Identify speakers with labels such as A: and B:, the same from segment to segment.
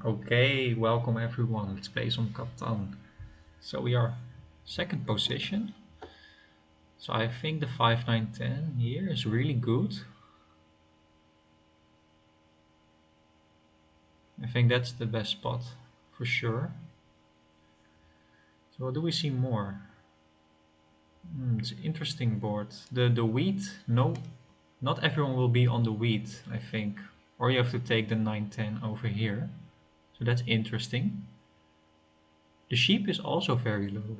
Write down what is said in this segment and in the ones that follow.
A: Okay, welcome everyone. Let's play some Catan. So we are second position. So I think the 5, 9, 10 here is really good. I think that's the best spot for sure. So what do we see more? It's an interesting board. The wheat, no, not everyone will be on the wheat, I think. Or you have to take the 9, 10 over here. So that's interesting. The sheep is also very low.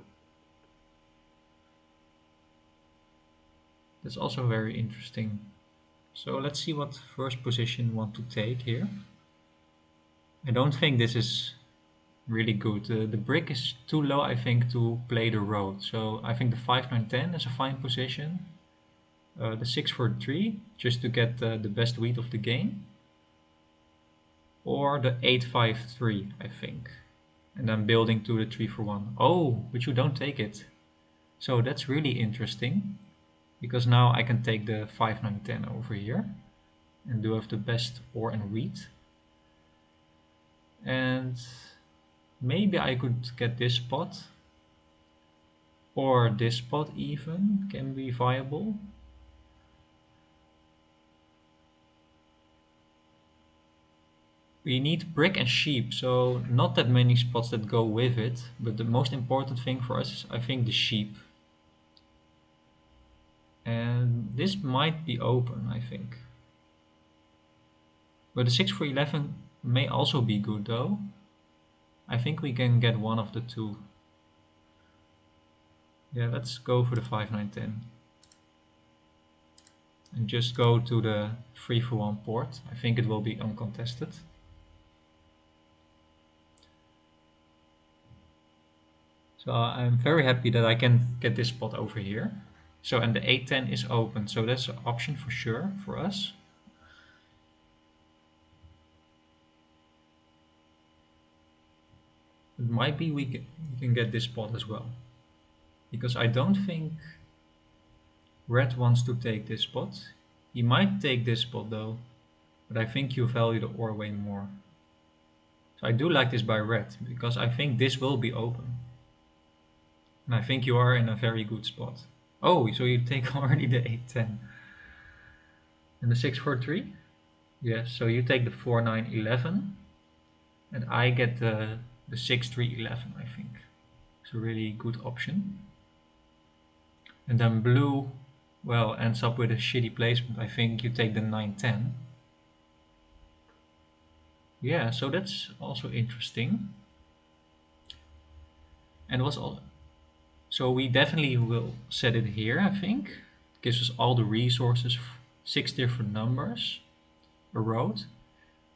A: That's also very interesting. So let's see what first position want to take here. I don't think this is really good. The brick is too low, I think, to play the road. So I think the 5, 9, 10 is a fine position. The 6 for 3, just to get the best wheat of the game. Or the 8, 5, 3, I think. And then building to the 3 for 1. Oh, but you don't take it. So that's really interesting. Because now I can take the 5, 9, 10 over here. And do have the best ore and wheat. And maybe I could get this spot, or this spot even can be viable. We need brick and sheep, so not that many spots that go with it, but the most important thing for us is I think the sheep. And this might be open, I think. But the 6 for 11 may also be good though. I think we can get one of the two. Yeah, let's go for the 5, 9, 10. And just go to the 3 for 1 port. I think it will be uncontested. So I'm very happy that I can get this spot over here. So, and the 810 is open, so that's an option for sure for us. It might be we can get this spot as well. Because I don't think red wants to take this spot. He might take this spot though, but I think you value the ore way more. So I do like this by red, because I think this will be open. And I think you are in a very good spot. Oh, so you take already the 810. And the 643? Yes, so you take the 4911. And I get the 6-3-11, I think. It's a really good option. And then blue, well, ends up with a shitty placement. I think you take the 9-10. Yeah, so that's also interesting. And was all, so we definitely will set it here, I think. It gives us all the resources, 6 different numbers, a road.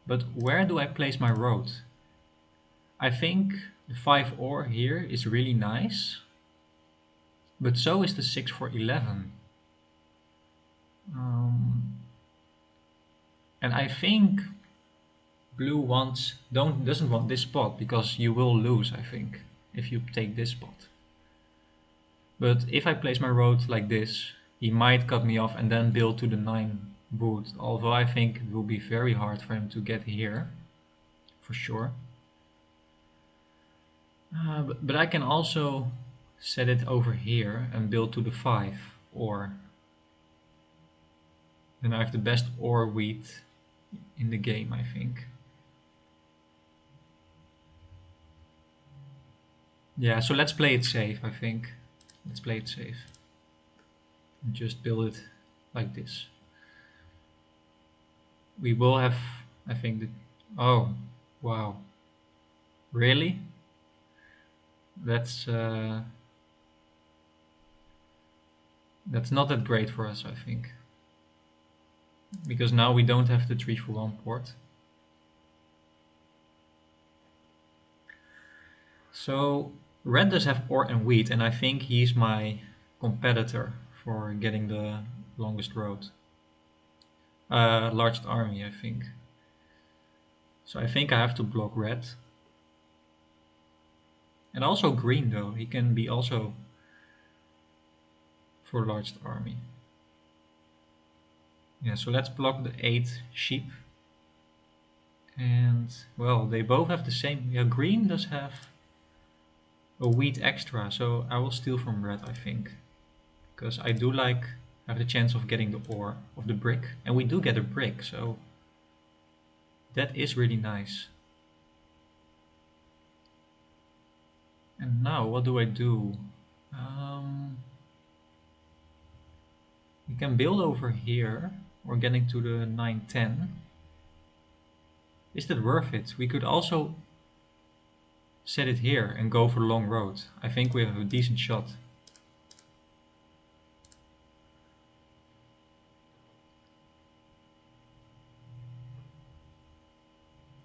A: But where do I place my road? I think the 5 ore here is really nice. But so is the 6 for 11. And I think blue doesn't want this spot, because you will lose, I think, if you take this spot. But if I place my road like this, he might cut me off and then build to the 9 boot, although I think it will be very hard for him to get here, for sure. But I can also set it over here and build to the 5, or then I have the best ore wheat in the game, I think. Yeah, so let's play it safe, I think. Let's play it safe. And just build it like this. We will have, I think, oh, wow. Really? That's not that great for us, I think. Because now we don't have the 3 for 1 port. So red does have ore and wheat, and I think he's my competitor for getting the longest road. Largest army, I think. So I think I have to block red. And also green though, he can be also for largest army. Yeah, so let's block the 8 sheep. And well, they both have the same. Yeah, green does have a wheat extra, so I will steal from red, I think. Because I do like have the chance of getting the ore of the brick. And we do get a brick, so that is really nice. And now, what do I do? We can build over here. We're getting to the 910. Is that worth it? We could also set it here and go for the long road. I think we have a decent shot.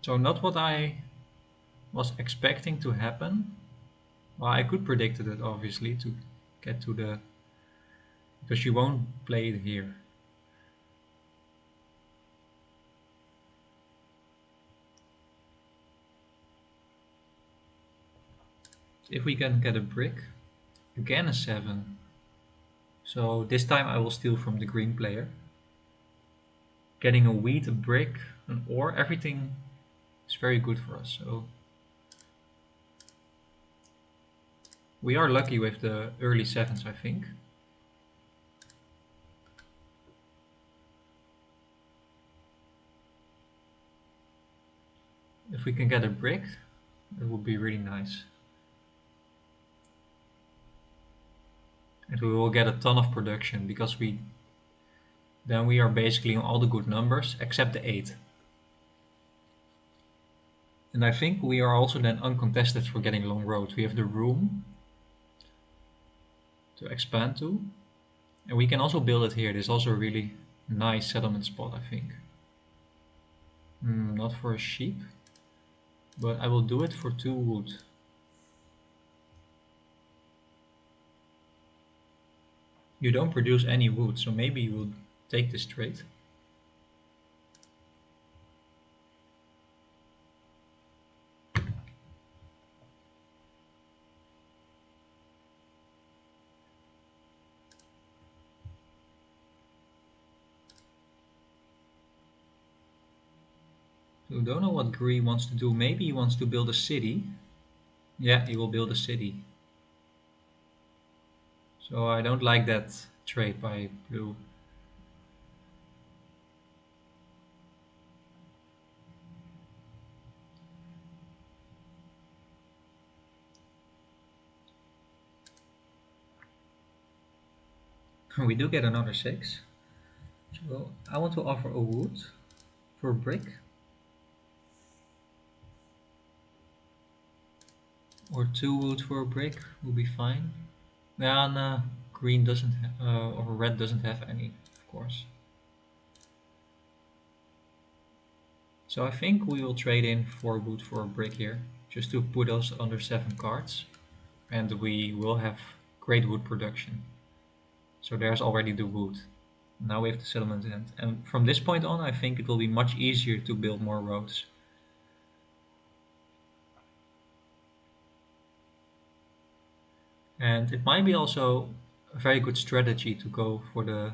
A: So not what I was expecting to happen. Well, I could predict it obviously to get to the... because she won't play it here. If we can get a brick, again a 7. So this time I will steal from the green player. Getting a wheat, a brick, an ore, everything is very good for us. So we are lucky with the early 7s, I think. If we can get a brick, it would be really nice. And we will get a ton of production because then we are basically on all the good numbers except the 8. And I think we are also then uncontested for getting long roads. We have the room to expand to. And we can also build it here. This is also a really nice settlement spot, I think. Not for a sheep, but I will do it for 2 wood. You don't produce any wood, so maybe you will take this trade. So don't know what Green wants to do. Maybe he wants to build a city. Yeah, he will build a city. So I don't like that trade by blue. We do get another 6. So I want to offer a wood for a brick. Or 2 wood for a brick will be fine. Yeah, no, green doesn't or red doesn't have any, of course. So I think we will trade in 4 wood for a brick here, just to put us under 7 cards. And we will have great wood production. So there's already the wood. Now we have the settlement end. And from this point on, I think it will be much easier to build more roads. And it might be also a very good strategy to go for the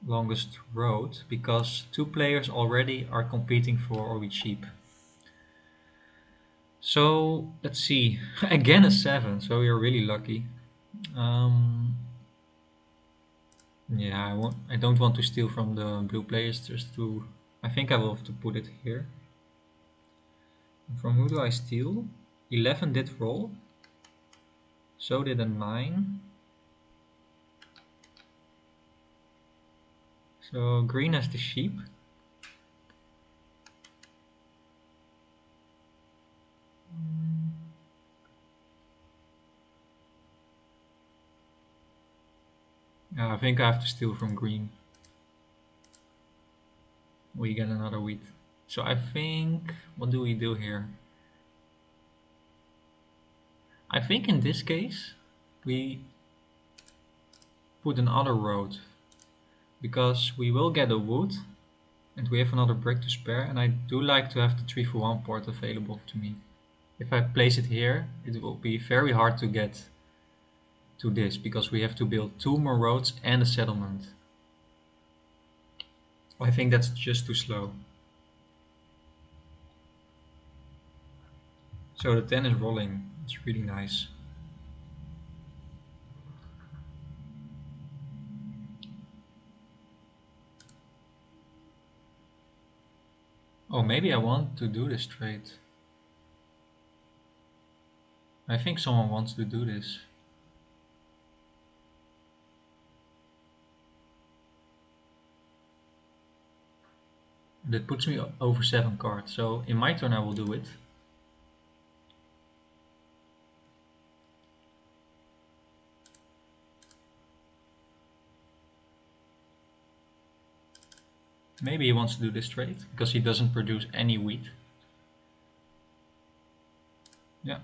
A: longest road, because 2 players already are competing for Are We Cheap. So let's see, again a 7, so we are really lucky. Yeah, I don't want to steal from the blue players, just to... I think I will have to put it here. From who do I steal? 11 did roll. So did a 9. So green has the sheep. I think I have to steal from green. We get another wheat. So I think, what do we do here? I think in this case, we put another road. Because we will get a wood, and we have another brick to spare, and I do like to have the 3 for 1 port available to me. If I place it here, it will be very hard to get to this, because we have to build 2 more roads and a settlement. I think that's just too slow. So the 10 is rolling. It's really nice. Oh, maybe I want to do this trade. I think someone wants to do this. That puts me over 7 cards, so in my turn I will do it. Maybe he wants to do this trade, because he doesn't produce any wheat. Yeah,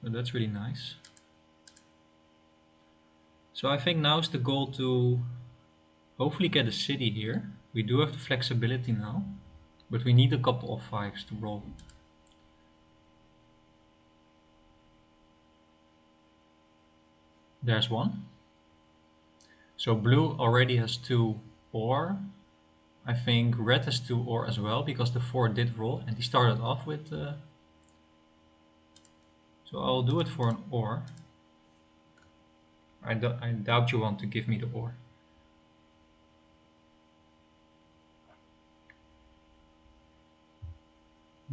A: so that's really nice. So I think now is the goal to hopefully get a city here. We do have the flexibility now, but we need a couple of 5s to roll. There's one. So blue already has 2 ore. I think red has 2 ore as well, because the 4 did roll and he started off with... So I'll do it for an ore. I doubt you want to give me the ore.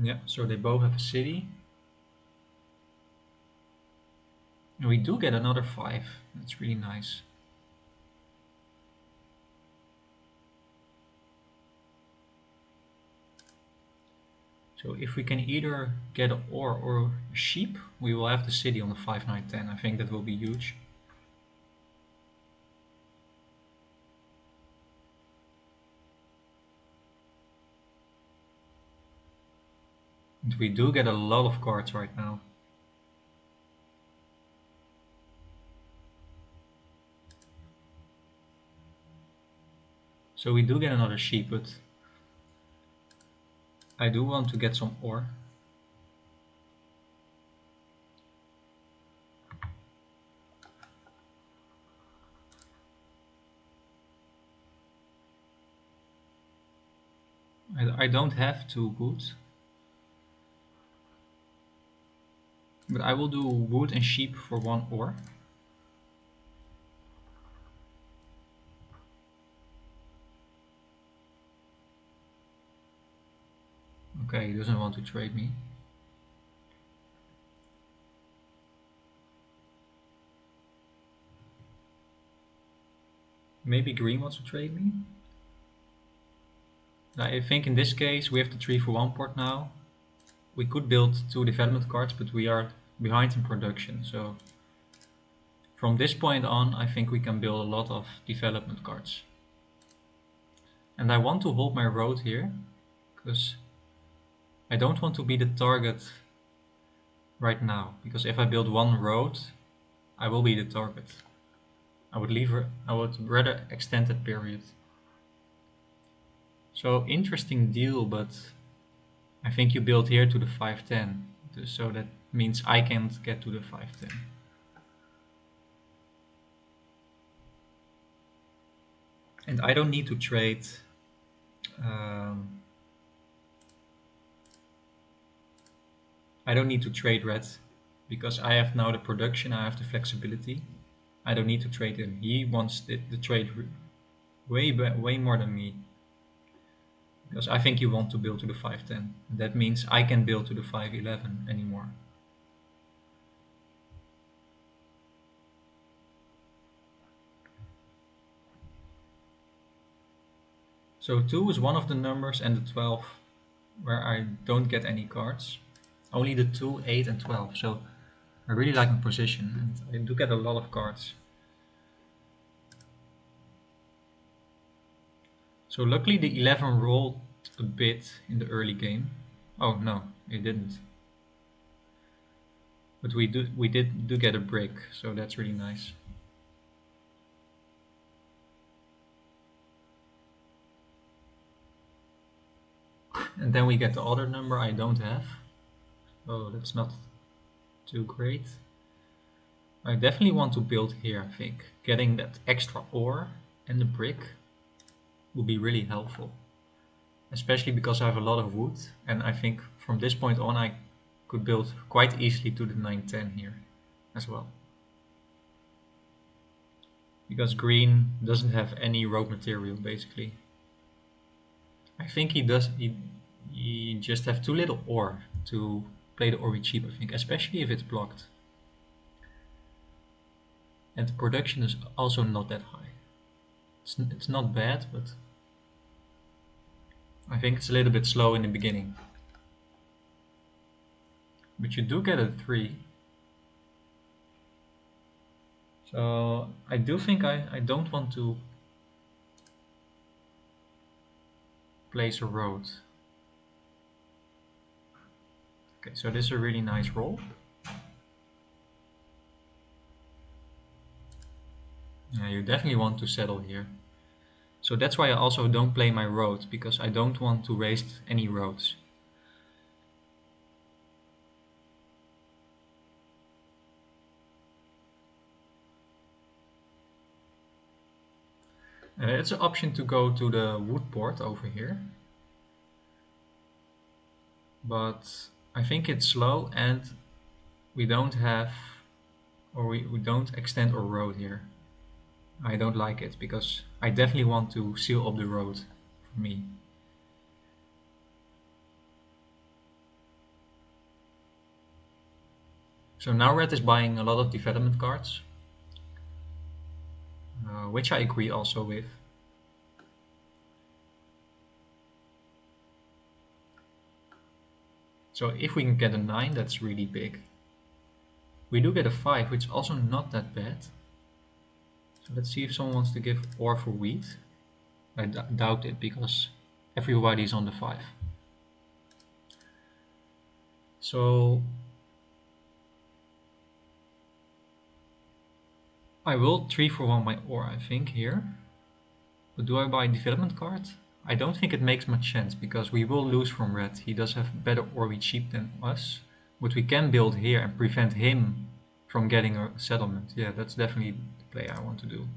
A: Yeah, so they both have a city. And we do get another 5. That's really nice. So if we can either get an ore or a sheep, we will have the city on the 5, 9, 10. I think that will be huge. And we do get a lot of cards right now. So we do get another sheep, but I do want to get some ore. I don't have 2 wood, but I will do wood and sheep for 1 ore. Okay, he doesn't want to trade me. Maybe green wants to trade me. I think in this case we have the 3 for 1 port now. We could build 2 development cards, but we are behind in production, so from this point on I think we can build a lot of development cards. And I want to hold my road here, because I don't want to be the target right now, because if I build 1 road I will be the target. I would rather extend that period. So interesting deal, but I think you build here to the 510, so that means I can't get to the 510. And I don't need to trade I don't need to trade red, because I have now the production, I have the flexibility. I don't need to trade him. He wants the trade way more than me, because I think you want to build to the 510. That means I can build to the 511 anymore. So 2 is one of the numbers, and the 12 where I don't get any cards. Only the 2, 8 and 12. So I really like my position, and I do get a lot of cards. So luckily the 11 rolled a bit in the early game. Oh no, it didn't. But we did get a brick, so that's really nice. And then we get the other number I don't have. Oh, that's not too great. I definitely want to build here, I think. Getting that extra ore and the brick will be really helpful. Especially because I have a lot of wood, and I think from this point on could build quite easily to the 9-10 here as well. Because green doesn't have any road material basically. I think he just have too little ore to play the ore cheap, I think, especially if it's blocked. And the production is also not that high. It's not bad, but I think it's a little bit slow in the beginning. But you do get a 3. So I do think I don't want to place a road. Okay, so this is a really nice roll. Yeah, you definitely want to settle here. So that's why I also don't play my road, because I don't want to waste any roads. It's an option to go to the wood port over here. But I think it's slow and we don't have, or we don't extend our road here. I don't like it because I definitely want to seal up the road for me. So now red is buying a lot of development cards, which I agree also with. So if we can get a 9, that's really big. We do get a 5, which is also not that bad. So let's see if someone wants to give ore for wheat. I doubt it because everybody's on the 5. So I will 3 for 1 my ore, I think, here. But do I buy a development card? I don't think it makes much sense because we will lose from red. He does have better ore cheap than us. But we can build here and prevent him from getting a settlement. Yeah, that's definitely the play I want to do.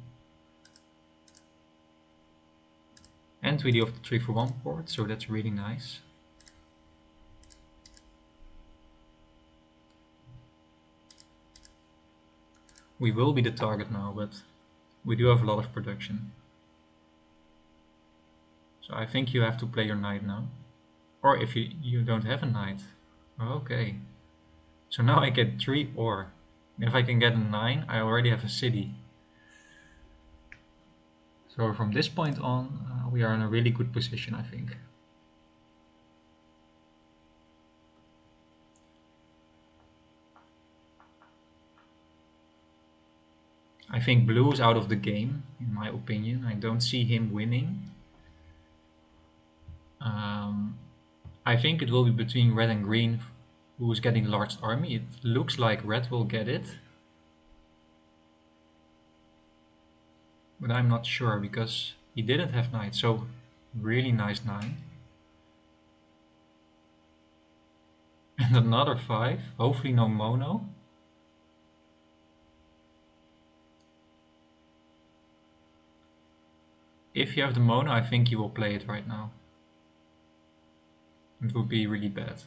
A: And we do have the 3 for 1 port, so that's really nice. We will be the target now, but we do have a lot of production. So I think you have to play your knight now. Or if you don't have a knight. Okay. So now I get 3 ore. If I can get a 9, I already have a city. So from this point on, we are in a really good position, I think. I think blue is out of the game, in my opinion. I don't see him winning. I think it will be between red and green who is getting large army. It looks like red will get it. But I'm not sure because he didn't have knight, so really nice 9. And another 5, hopefully no mono. If you have the mono, I think you will play it right now. It would be really bad.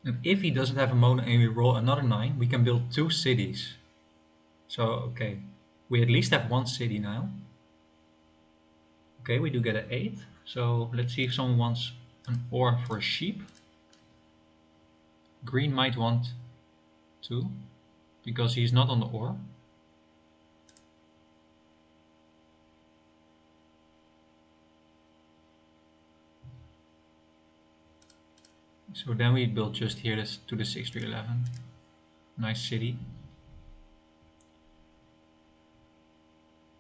A: And if he doesn't have a mono and we roll another 9, we can build 2 cities. So, okay, we at least have 1 city now. Okay, we do get an 8. So let's see if someone wants an ore for a sheep. Green might want 2, because he's not on the ore. So then we build just here this to the 6-11. Nice city.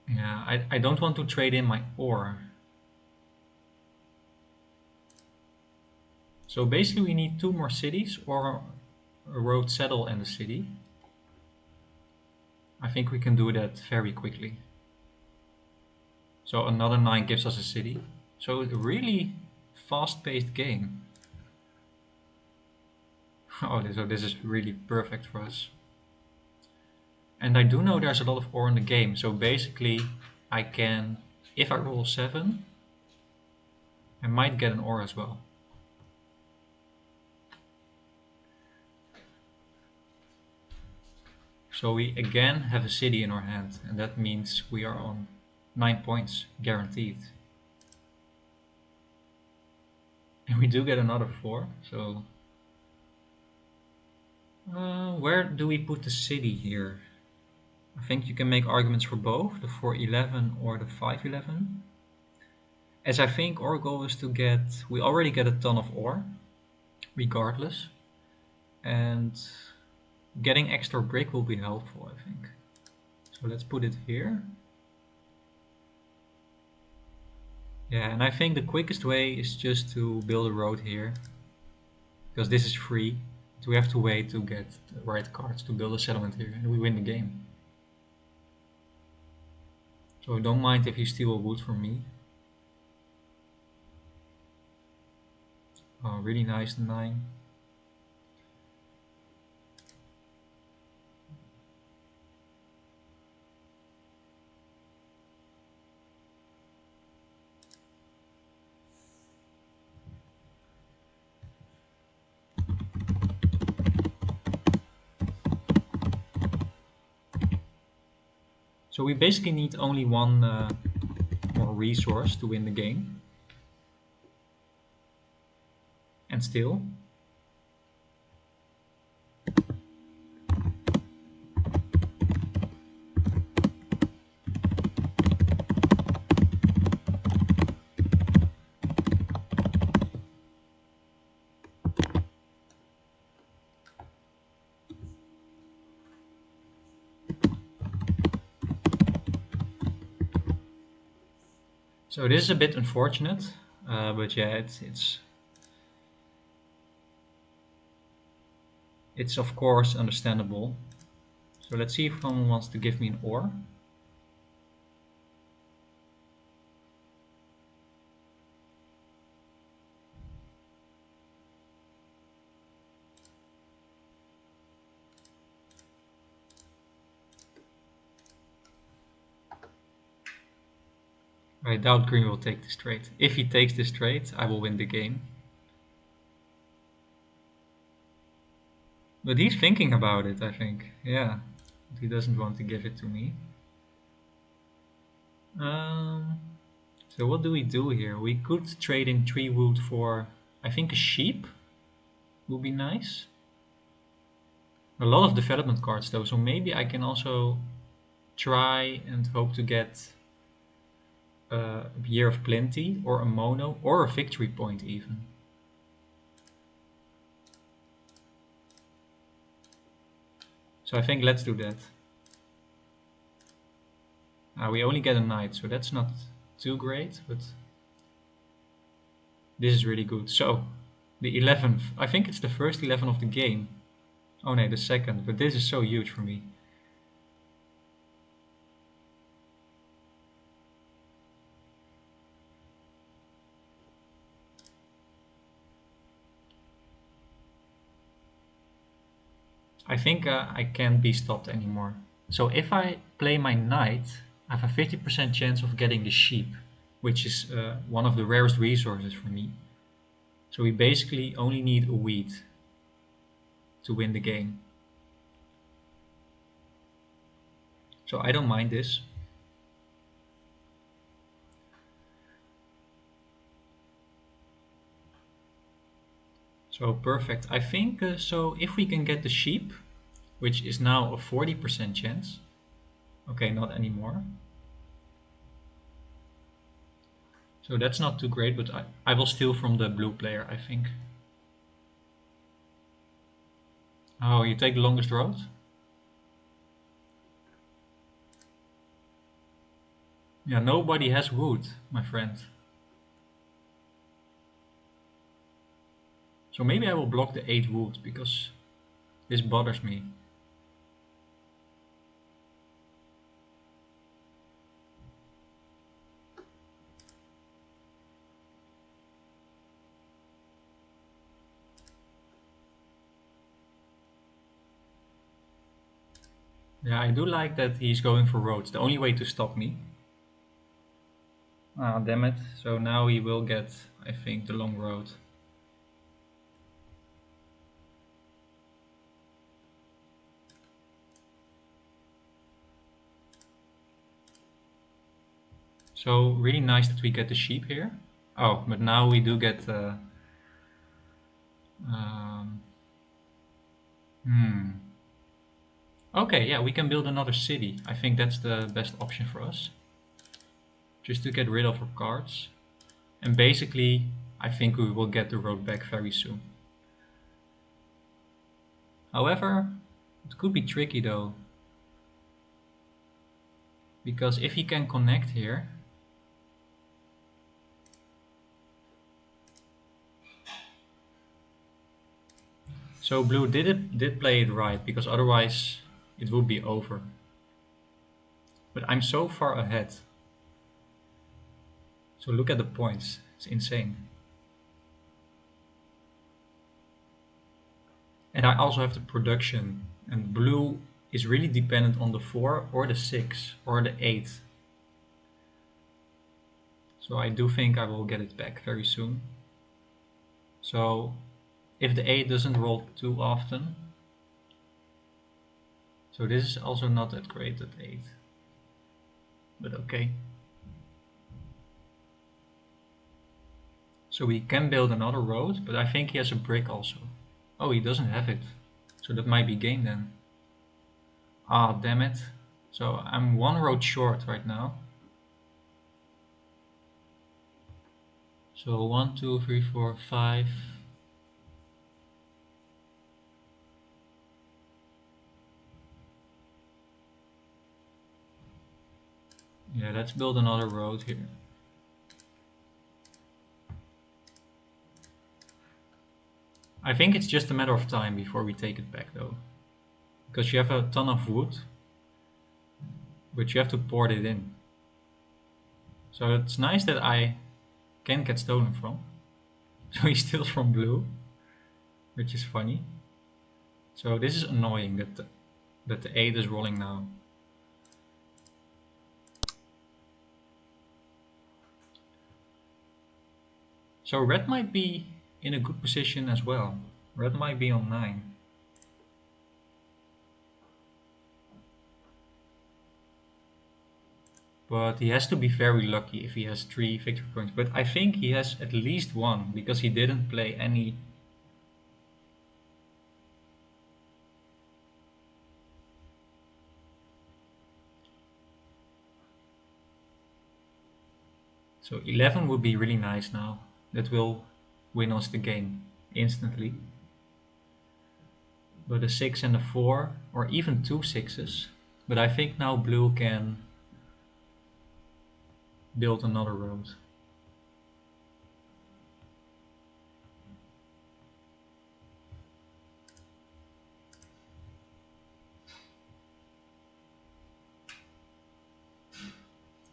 A: Yeah, I don't want to trade in my ore. So basically we need 2 more cities or a road settle and a city. I think we can do that very quickly. So another 9 gives us a city. So a really fast-paced game. Oh, so this is really perfect for us. And I do know there's a lot of ore in the game, so basically I can, if I roll 7, I might get an ore as well. So we again have a city in our hand, and that means we are on 9 points, guaranteed. And we do get another 4, so... where do we put the city here? I think you can make arguments for both, the 411 or the 511. As I think our goal is to get... We already get a ton of ore, regardless. And getting extra brick will be helpful, I think. So let's put it here. Yeah, and I think the quickest way is just to build a road here, because this is free. But we have to wait to get the right cards to build a settlement here, and we win the game. So don't mind if you steal a wood from me. Oh, really nice, 9. So we basically need only one more resource to win the game. And still. So this is a bit unfortunate, but yeah, it's of course understandable. So let's see if someone wants to give me an ore. I doubt green will take this trade. If he takes this trade, I will win the game. But he's thinking about it, I think. Yeah, but he doesn't want to give it to me. So what do we do here? We could trade in 3 wood for, I think, a sheep would be nice. A lot of development cards though, so maybe I can also try and hope to get a Year of Plenty or a mono or a victory point even. So I think let's do that. We only get a knight, so that's not too great, but this is really good. So the 11th, I think it's the first 11 of the game. Oh no, the second, but this is so huge for me. I think I can't be stopped anymore. So if I play my knight, I have a 50% chance of getting the sheep, which is one of the rarest resources for me. So we basically only need a wheat to win the game. So I don't mind this. So perfect. I think so if we can get the sheep, which is now a 40% chance. Okay, not anymore. So that's not too great, but I will steal from the blue player, I think. Oh, you take the longest road? Yeah, nobody has wood, my friend. So maybe I will block the 8 wood, because this bothers me. Yeah, I do like that he's going for roads. The only way to stop me. Ah, damn it. So now he will get, I think, the long road. So really nice that we get the sheep here. Oh, but now we do get... um, hmm. Okay, yeah, we can build another city. I think that's the best option for us. Just to get rid of our cards. And basically, I think we will get the road back very soon. However, it could be tricky though. Because if he can connect here... So blue did play it right, because otherwise it would be over. But I'm so far ahead. So look at the points. It's insane. And I also have the production. And blue is really dependent on the 4 or the 6 or the 8. So I do think I will get it back very soon. So if the 8 doesn't roll too often. So this is also not that great at 8. But okay. So we can build another road, but I think he has a brick also. Oh, he doesn't have it. So that might be game then. Ah, damn it. So I'm one road short right now. So 1, 2, 3, 4, 5. Yeah, let's build another road here. I think it's just a matter of time before we take it back though. Because you have a ton of wood, but you have to port it in. So it's nice that I can get stolen from. So he steals from blue, which is funny. So this is annoying that the 8 is rolling now. So red might be in a good position as well. Red might be on 9. But he has to be very lucky if he has 3 victory points. But I think he has at least 1 because he didn't play any. So 11 would be really nice now. That will win us the game instantly. But a 6 and a 4, or even 2 6s. But I think now blue can build another road.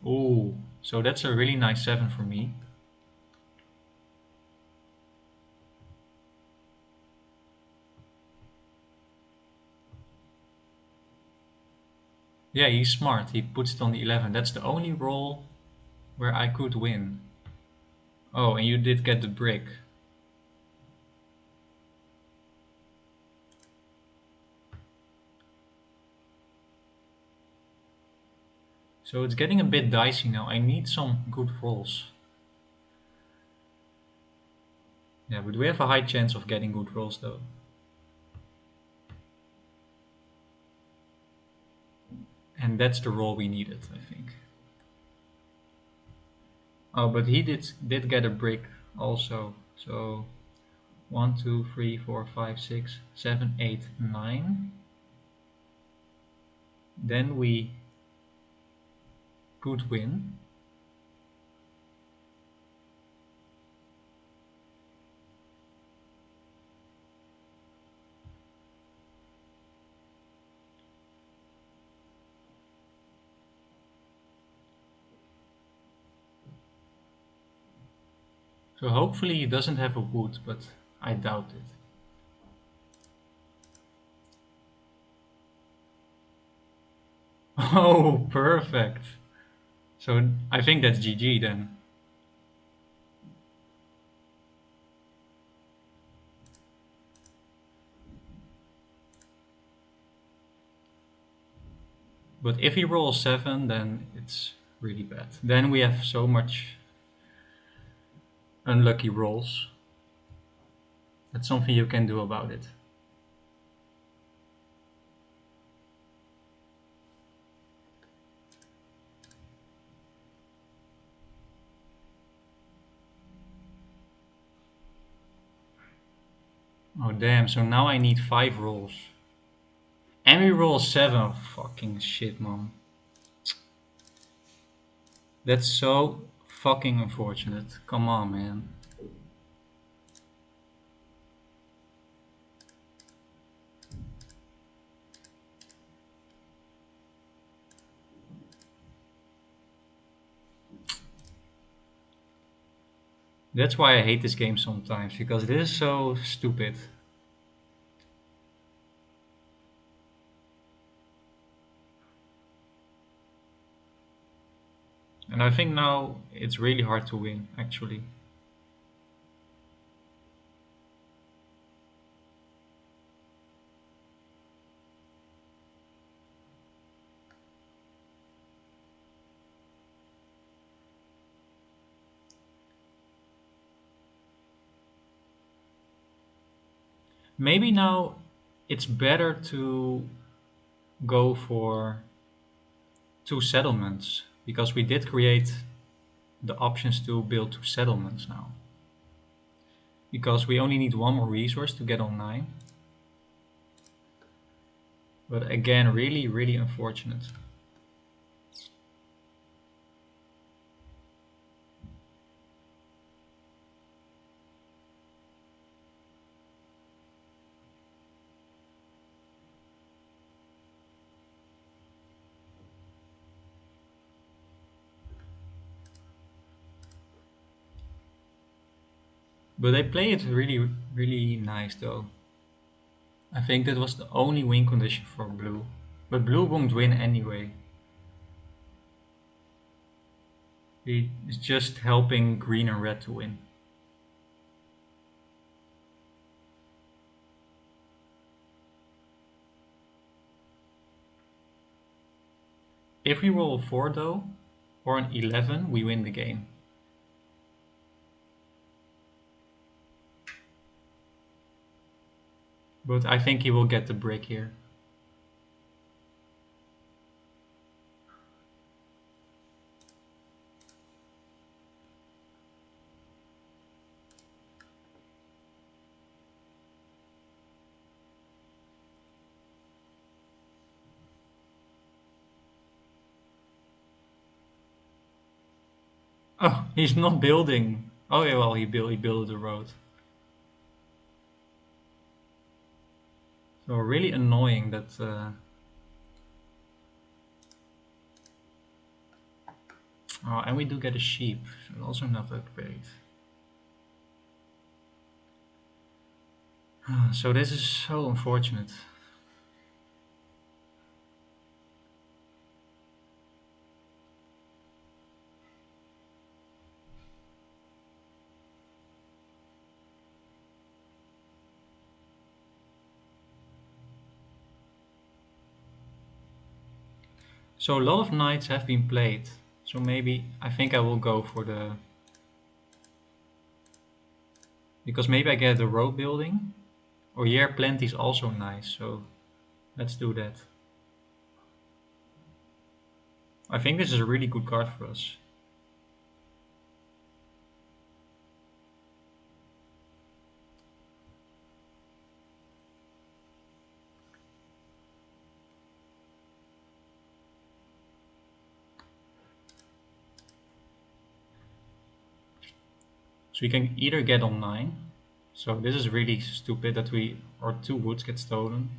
A: Ooh, so that's a really nice 7 for me. Yeah, he's smart. He puts it on the 11. That's the only roll where I could win. Oh, and you did get the brick. So it's getting a bit dicey now. I need some good rolls. Yeah, but we have a high chance of getting good rolls though. And that's the roll we needed, I think. Oh, but he did get a brick also. So 1, 2, 3, 4, 5, 6, 7, 8, 9. Then we could win. So hopefully he doesn't have a wood, but I doubt it. Oh, perfect. So I think that's GG then. But if he rolls 7, then it's really bad. Then we have so much unlucky rolls. That's something you can do about it. Oh damn, so now I need 5 rolls. And we roll 7. Oh, fucking shit, man. That's so fucking unfortunate. Come on, man. That's why I hate this game sometimes, because it is so stupid. And I think now it's really hard to win, actually. Maybe now it's better to go for 2 settlements, because we did create the options to build 2 settlements now. Because we only need 1 more resource to get on 9. But again, really, really unfortunate. But they play it really, really nice though. I think that was the only win condition for blue. But blue won't win anyway. He is just helping green and red to win. If we roll a 4 though, or an 11, we win the game. But I think he will get the brick here. Oh, he's not building. Oh yeah, well he built the road. So really annoying that. Oh, and we do get a sheep, also not upgrade. So this is so unfortunate. So a lot of knights have been played. So maybe I think I will go for the, because maybe I get the road building. Or year plenty is also nice. So let's do that. I think this is a really good card for us. So we can either get on 9. So this is really stupid that we, our 2 woods get stolen.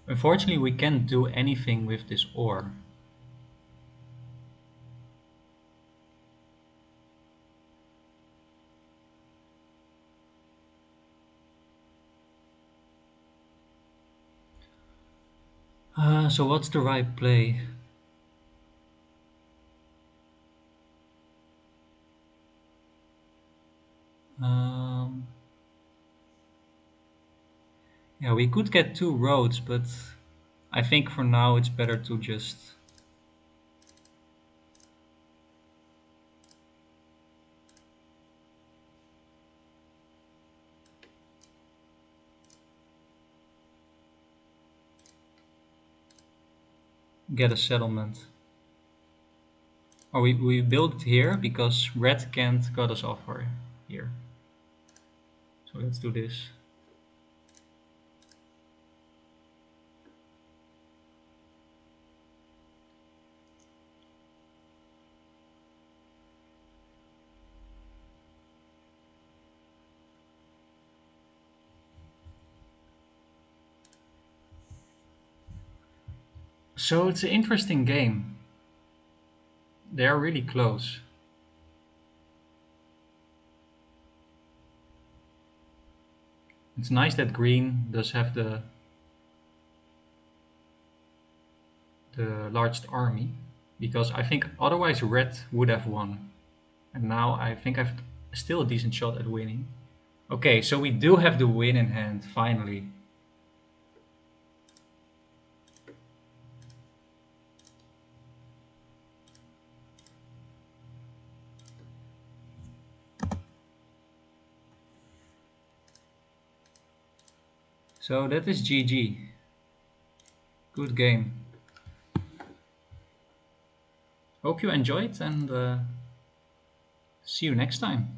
A: Unfortunately, we can't do anything with this ore. So what's the right play? Um, yeah, we could get two roads, but I think for now it's better to just get a settlement. Or we build it here because red can't cut us off here. So let's do this. So it's an interesting game. They are really close. It's nice that green does have the largest army, because I think otherwise red would have won. And now I think I've still a decent shot at winning. Okay, so we do have the win in hand, finally. So that is GG. Good game. Hope you enjoyed and see you next time.